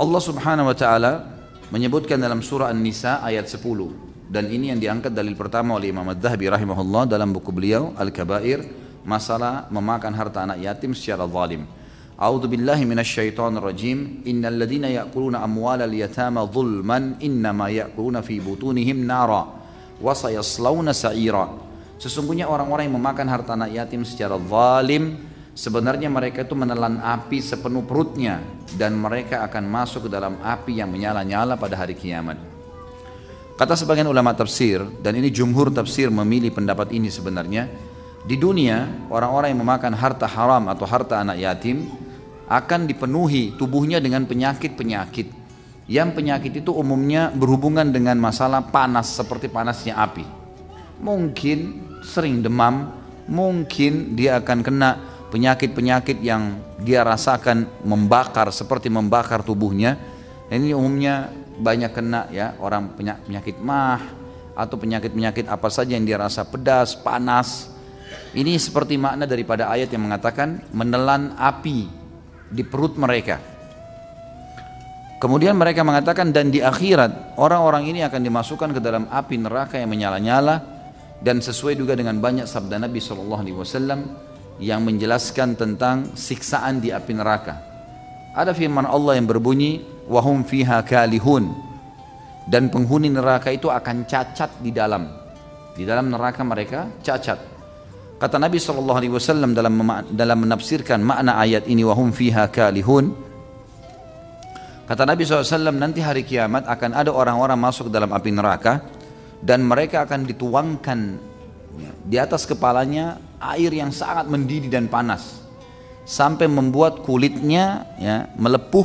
Allah Subhanahu wa taala menyebutkan dalam surah An-Nisa ayat 10, dan ini yang diangkat dalil pertama oleh Imam Adz-Dzahabi rahimahullah dalam buku beliau Al-Kabair, masalah memakan harta anak yatim secara zalim. A'udzu billahi minasyaitonir rajim. Innal ladzina ya'kuluna amwalal yatama dzulman innama ya'kuluna fi butunihim nara wa sayaslawna sa'ira. Sesungguhnya orang-orang yang memakan harta anak yatim secara zalim, sebenarnya mereka itu menelan api sepenuh perutnya dan mereka akan masuk ke dalam api yang menyala-nyala pada hari kiamat. Kata sebagian ulama tafsir, dan ini jumhur tafsir memilih pendapat ini sebenarnya, di dunia orang-orang yang memakan harta haram atau harta anak yatim akan dipenuhi tubuhnya dengan penyakit-penyakit. Yang penyakit itu umumnya berhubungan dengan masalah panas seperti panasnya api. Mungkin sering demam, mungkin dia akan kena penyakit-penyakit yang dia rasakan membakar seperti membakar tubuhnya. Ini umumnya banyak kena ya, orang penyakit mah atau penyakit-penyakit apa saja yang dia rasa pedas, panas. Ini seperti makna daripada ayat yang mengatakan menelan api di perut mereka. Kemudian mereka mengatakan dan di akhirat orang-orang ini akan dimasukkan ke dalam api neraka yang menyala-nyala, dan sesuai juga dengan banyak sabda Nabi SAW yang menjelaskan tentang siksaan di api neraka. Ada firman Allah yang berbunyi wahum fiha kalihun, dan penghuni neraka itu akan cacat di dalam neraka mereka cacat. Kata Nabi SAW dalam menafsirkan makna ayat ini wahum fiha kalihun, kata Nabi SAW nanti hari kiamat akan ada orang-orang masuk dalam api neraka dan mereka akan dituangkan di atas kepalanya air yang sangat mendidih dan panas sampai membuat kulitnya ya, melepuh,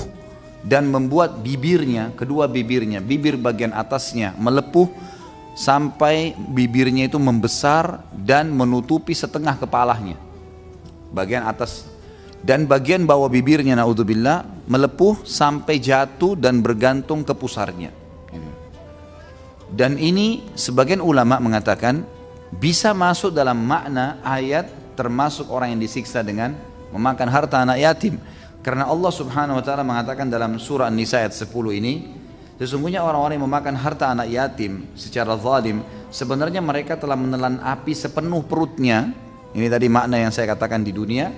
dan membuat bibirnya, kedua bibirnya, bibir bagian atasnya melepuh sampai bibirnya itu membesar dan menutupi setengah kepalanya bagian atas, dan bagian bawah bibirnya naudzubillah melepuh sampai jatuh dan bergantung ke pusarnya. Dan ini sebagian ulama mengatakan bisa masuk dalam makna ayat termasuk orang yang disiksa dengan memakan harta anak yatim, karena Allah Subhanahu wa taala mengatakan dalam surah An-Nisa ayat 10 ini, sesungguhnya orang-orang yang memakan harta anak yatim secara zalim, sebenarnya mereka telah menelan api sepenuh perutnya. Ini tadi makna yang saya katakan di dunia,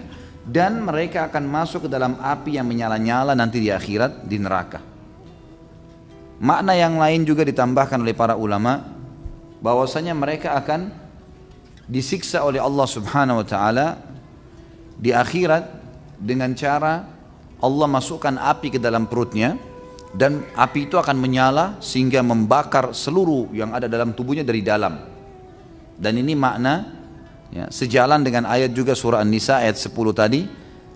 dan mereka akan masuk ke dalam api yang menyala-nyala nanti di akhirat, di neraka. Makna yang lain juga ditambahkan oleh para ulama, bahwasanya mereka akan disiksa oleh Allah Subhanahu wa taala di akhirat dengan cara Allah masukkan api ke dalam perutnya, dan api itu akan menyala sehingga membakar seluruh yang ada dalam tubuhnya dari dalam. Dan ini makna ya, sejalan dengan ayat juga surah An-Nisa ayat 10 tadi,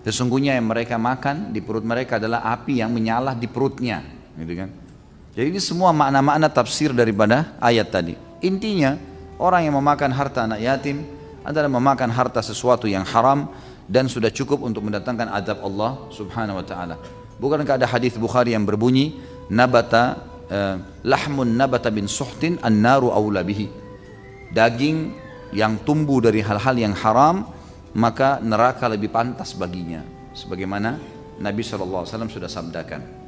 sesungguhnya yang mereka makan di perut mereka adalah api yang menyala di perutnya, gitu kan. Jadi ini semua makna-makna tafsir daripada ayat tadi. Intinya orang yang memakan harta anak yatim adalah memakan harta sesuatu yang haram dan sudah cukup untuk mendatangkan azab Allah Subhanahu wa taala. Bukankah ada hadis Bukhari yang berbunyi nabata lahmun nabata bin suhtin an-naru aula bihi, daging yang tumbuh dari hal-hal yang haram maka neraka lebih pantas baginya, sebagaimana Nabi SAW sudah sabdakan.